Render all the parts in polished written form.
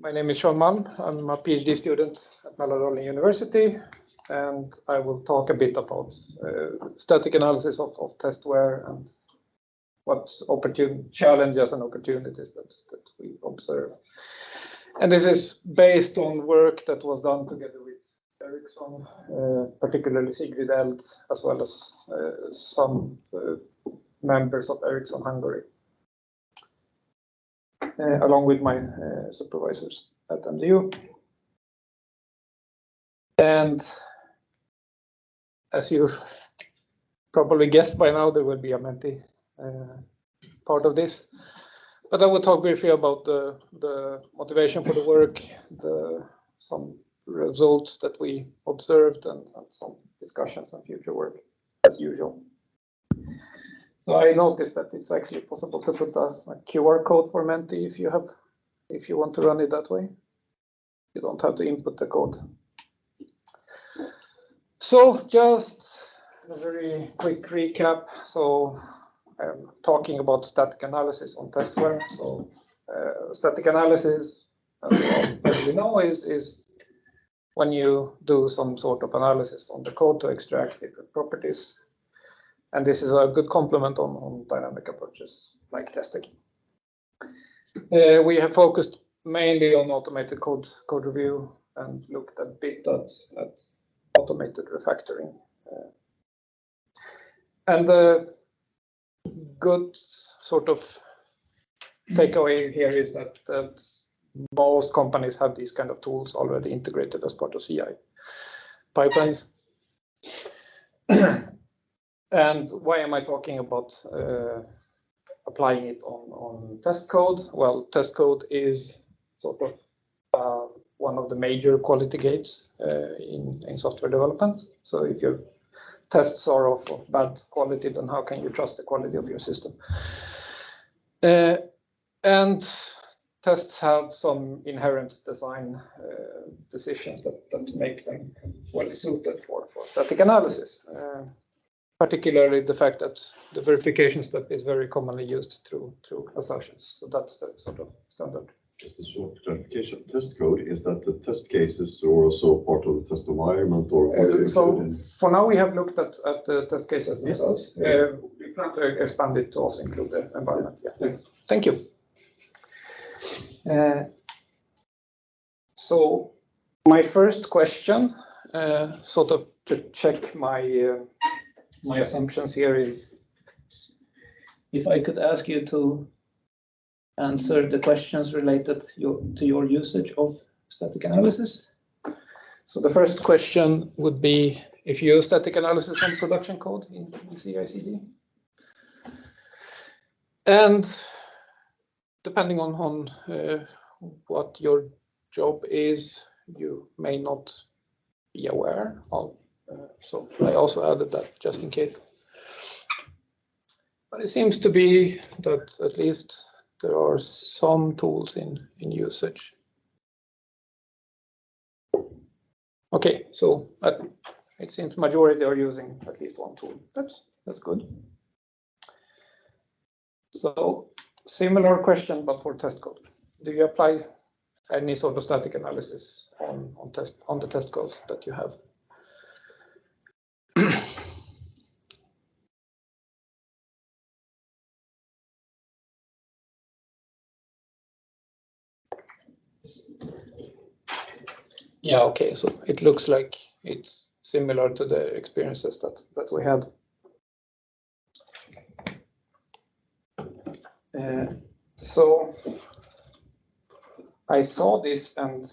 My name is Malm. I'm a PhD student at Mälardalen University, and I will talk a bit about static analysis of testware and what challenges and opportunities that we observe. And this is based on work that was done together with Ericsson, particularly Sigrid Eld, as well as some members of Ericsson Hungary, along with my supervisors at MDU. And as you probably guessed by now, there will be a Menti part of this. But I will talk briefly about the motivation for the work, some results that we observed, and some discussions on future work, as usual. So I noticed that it's actually possible to put a QR code for Menti if you want to run it that way. You don't have to input the code. So just a very quick recap. So I'm talking about static analysis on testware. So static analysis, as you all probably know, is when you do some sort of analysis on the code to extract different properties. And this is a good complement on dynamic approaches like testing. We have focused mainly on automated code review and looked a bit at automated refactoring. And the good sort of takeaway here is that most companies have these kind of tools already integrated as part of CI pipelines. And why am I talking about applying it on test code? Well, test code is sort of one of the major quality gates in software development. So if your tests are of bad quality, then how can you trust the quality of your system? And tests have some inherent design decisions that make them well suited for static analysis. Particularly the fact that the verification step is very commonly used through assertions. So that's the sort of standard. Just a short clarification. Test code, is that the test cases or also part of the test environment? Or so for now we have looked at the test cases themselves. We plan to expand it to also include the environment. Yeah. Thanks. Thank you. So my first question, sort of to check my assumptions here, is if I could ask you to answer the questions related to your usage of static analysis. So the first question would be if you use static analysis on production code in CI/CD. And depending on what your job is, you may not be aware of. So I also added that just in case. But it seems to be that at least there are some tools in usage. Okay, so it seems majority are using at least one tool. That's good. So similar question, but for test code. Do you apply any sort of static analysis on the test code that you have? Yeah, okay, so it looks like it's similar to the experiences that we had. So I saw this, and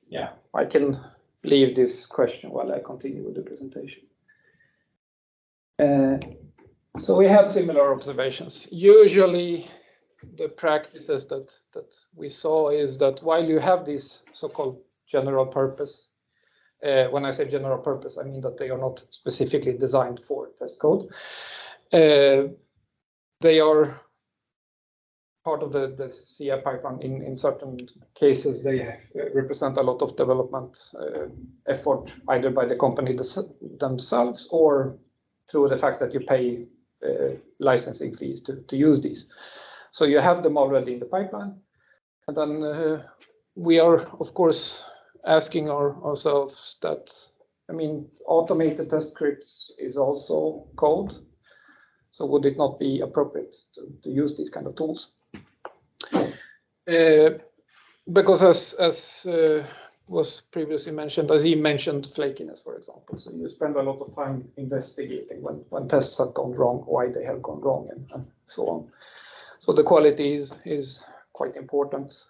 yeah, I can leave this question while I continue with the presentation. So we had similar observations. Usually the practices that we saw is that while you have this so-called general purpose, when I say general purpose, I mean that they are not specifically designed for test code. They are part of the CI pipeline. In certain cases, they represent a lot of development effort, either by the company themselves or through the fact that you pay licensing fees to use these. So you have them already in the pipeline. And then we are, of course, asking ourselves that, I mean, automated test scripts is also code. So would it not be appropriate to use these kind of tools? Because as was previously mentioned, as he mentioned, flakiness, for example. So you spend a lot of time investigating when tests have gone wrong, why they have gone wrong, and so on. So the quality is quite important.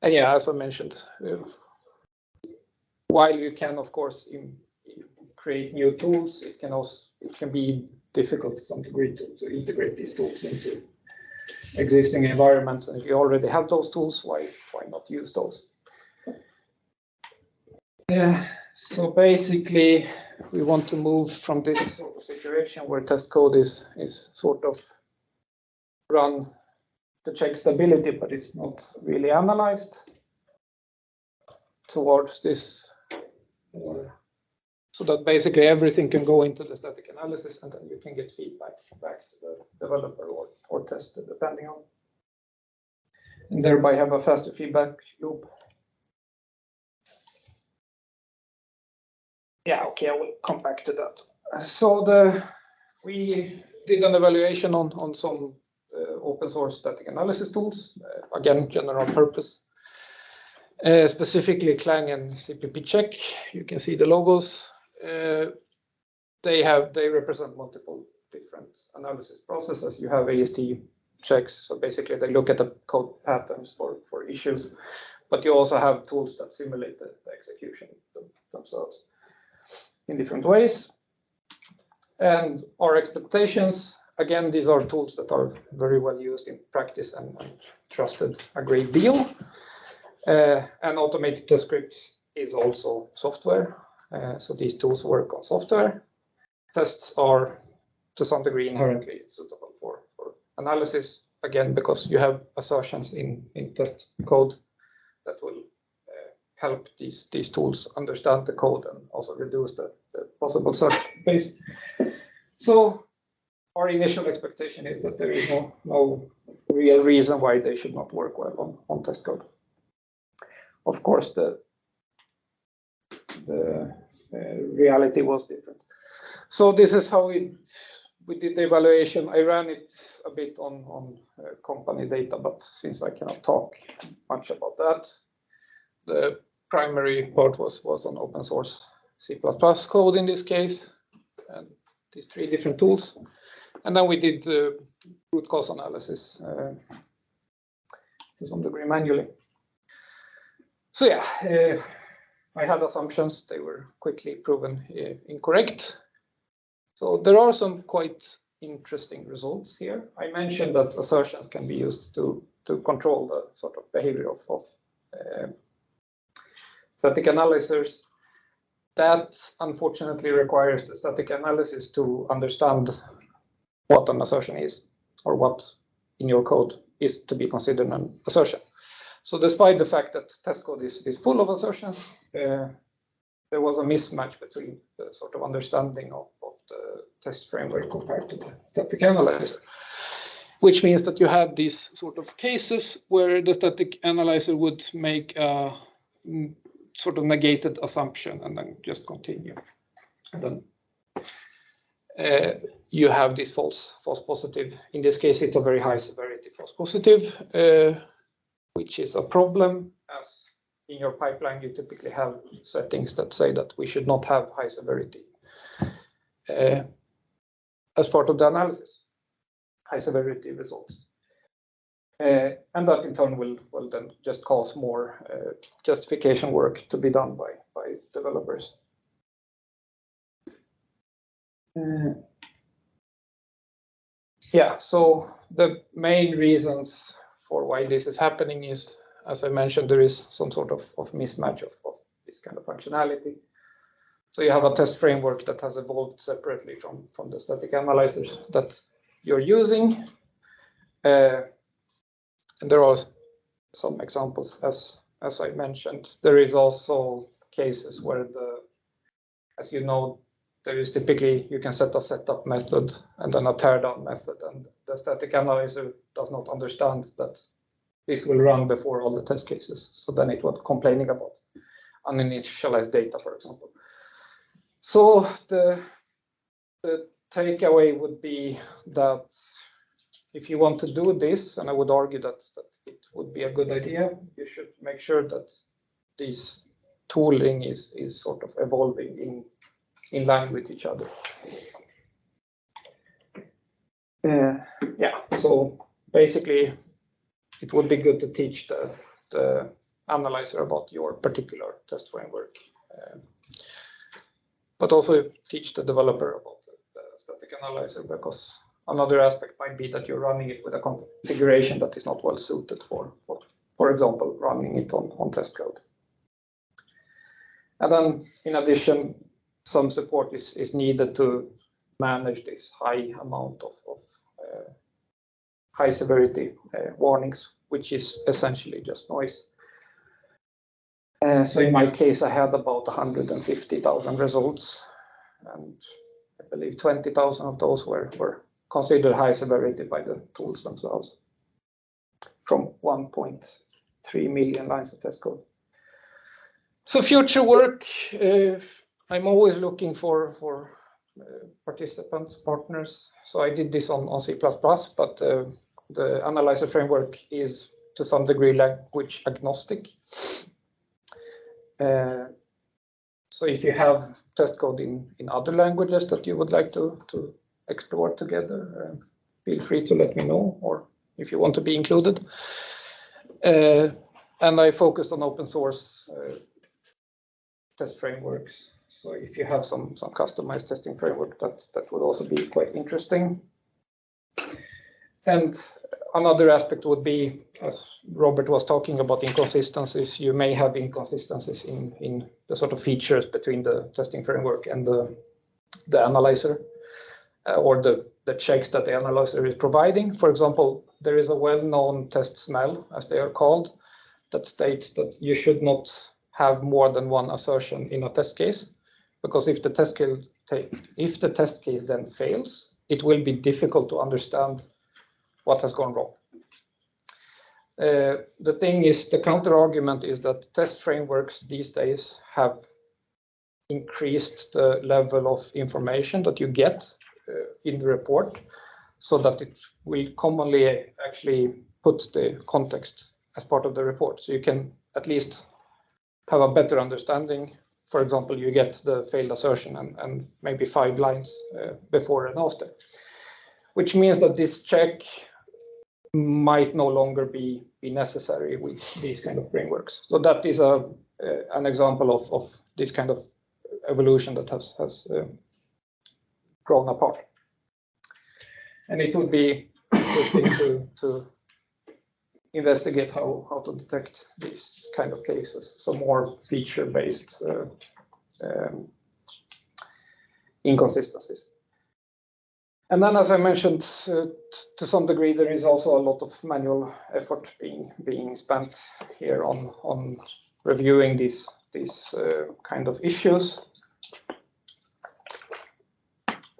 And yeah, as I mentioned, while you can, of course, create new tools, it can be difficult to some degree to integrate these tools into existing environments. And if you already have those tools, why not use those? Yeah, so basically we want to move from this sort of situation where test code is sort of run to check stability, but it's not really analyzed, towards this, so that basically everything can go into the static analysis, and then you can get feedback back to the developer or tester, depending on, and thereby have a faster feedback loop. Yeah, okay, I will come back to that. So we did an evaluation on some open source static analysis tools, again, general purpose. Specifically Clang and CPP check. You can see the logos. They represent multiple different analysis processes. You have AST checks, so basically they look at the code patterns for issues, but you also have tools that simulate the execution themselves in different ways. And our expectations, again, these are tools that are very well used in practice and trusted a great deal. And automated test scripts is also software. So these tools work on software. Tests are to some degree inherently suitable for analysis, again, because you have assertions in test code that will help these tools understand the code and also reduce the possible search space. So our initial expectation is that there is no real reason why they should not work well on test code. Of course, the reality was different. So this is how we did the evaluation. I ran it a bit on company data, but since I cannot talk much about that, the primary part was on open source C++ code in this case, and these 3 different tools. And then we did root cause analysis to some degree manually. So yeah, I had assumptions. They were quickly proven incorrect. So there are some quite interesting results here. I mentioned that assertions can be used to control the sort of behavior of static analyzers. That unfortunately requires the static analysis to understand what an assertion is, or what in your code is to be considered an assertion. So despite the fact that test code is full of assertions, there was a mismatch between the sort of understanding of the test framework compared to the static analyzer, which means that you had these sort of cases where the static analyzer would make a sort of negated assumption and then just continue. And then you have this false positive. In this case, it's a very high severity false positive, which is a problem, as in your pipeline, you typically have settings that say that we should not have high severity as part of the analysis, high severity results. And that in turn will then just cause more justification work to be done by developers. Yeah, so the main reasons for why this is happening is, as I mentioned, there is some sort of mismatch of this kind of functionality. So you have a test framework that has evolved separately from the static analyzers that you're using. And there are some examples, as I mentioned. There is also cases where as you know, there is typically, you can set a setup method and then a teardown method, and the static analyzer does not understand that this will run before all the test cases. So then it was complaining about uninitialized data, for example. So the takeaway would be that if you want to do this, and I would argue that it would be a good idea, you should make sure that this tooling is sort of evolving in line with each other. Yeah, so basically it would be good to teach the analyzer about your particular test framework, but also teach the developer about the static analyzer, because another aspect might be that you're running it with a configuration that is not well suited for example, running it on test code. And then in addition, some support is needed to manage this high amount of high severity warnings, which is essentially just noise. So in my case, I had about 150,000 results, and I believe 20,000 of those were considered high severity by the tools themselves, from 1.3 million lines of test code. So future work, I'm always looking for participants, partners. So I did this on C++, but the analyzer framework is to some degree language agnostic. So if you have test code in other languages that you would like to explore together, feel free to let me know, or if you want to be included. And I focused on open source test frameworks. So if you have some customized testing framework, that would also be quite interesting. And another aspect would be, as Robert was talking about, inconsistencies. You may have inconsistencies in the sort of features between the testing framework and the analyzer, or the checks that the analyzer is providing. For example, there is a well-known test smell, as they are called, that states that you should not have more than one assertion in a test case, because if the test case then fails, it will be difficult to understand what has gone wrong. The thing is, the counter argument is that test frameworks these days have increased the level of information that you get in the report, so that we commonly actually put the context as part of the report. So you can at least have a better understanding. For example, you get the failed assertion and maybe 5 lines before and after, which means that this check might no longer be necessary with these kind of frameworks. So that is an example of this kind of evolution that has grown apart. And it would be interesting to investigate how to detect these kind of cases, so more feature-based inconsistencies. And then, as I mentioned, to some degree, there is also a lot of manual effort being spent here on reviewing these kind of issues,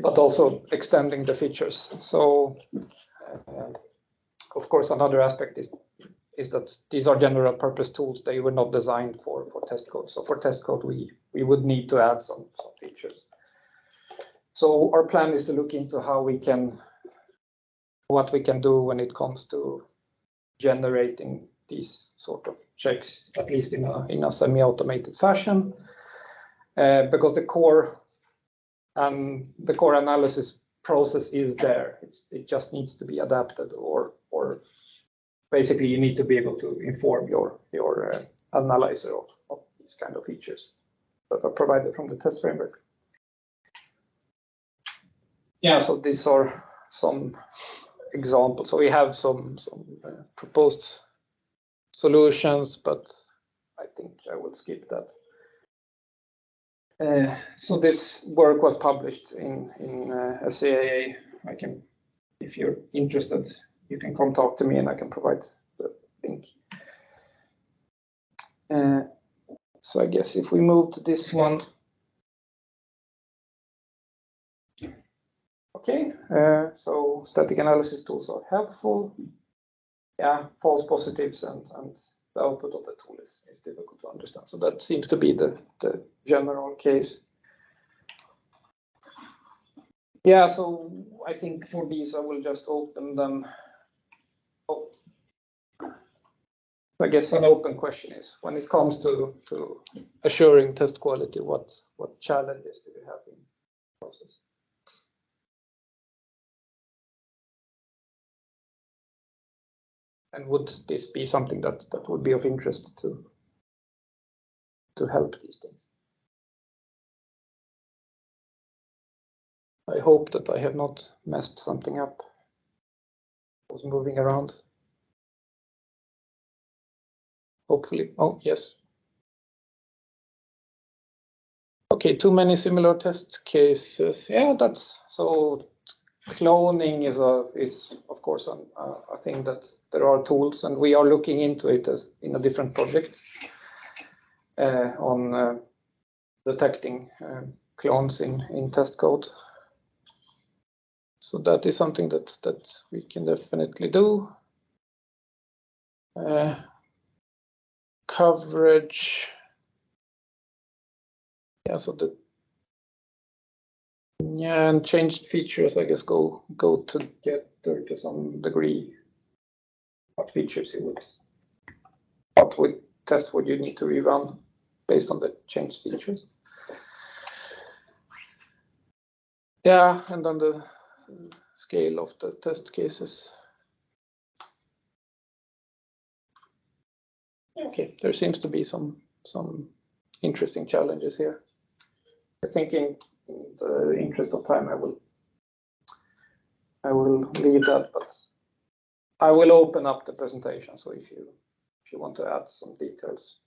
but also extending the features. So, of course, another aspect is that these are general purpose tools. They were not designed for test code. So for test code, we would need to add some features. So our plan is to look into what we can do when it comes to generating these sort of checks, at least in a semi-automated fashion, because the core analysis process is there. It just needs to be adapted, or basically you need to be able to inform your analyzer of these kind of features that are provided from the test framework. Yeah, so these are some examples. So we have some proposed solutions, but I think I will skip that. So this work was published in SCAA. If you're interested, you can come talk to me and I can provide the link. So I guess if we move to this one, Okay, so static analysis tools are helpful. Yeah, false positives and the output of the tool is difficult to understand. So that seems to be the general case. Yeah, so I think for these I will just open them. Oh. I guess an open question is, when it comes to assuring test quality, what challenges do you have in the process? And would this be something that would be of interest to help these things? I hope that I have not messed something up. I was moving around. Hopefully. Oh, yes. Okay, too many similar test cases. Yeah, that's so. Cloning is of course a thing that there are tools, and we are looking into it in a different project on detecting clones in test code. So that is something that we can definitely do. Coverage. Yeah, so and changed features, I guess, go together to some degree. What features what test would you need to rerun based on the changed features? Yeah, and on the scale of the test cases. Okay, there seems to be some interesting challenges here. I think in the interest of time, I will leave that, but I will open up the presentation. So if you want to add some details,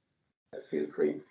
feel free.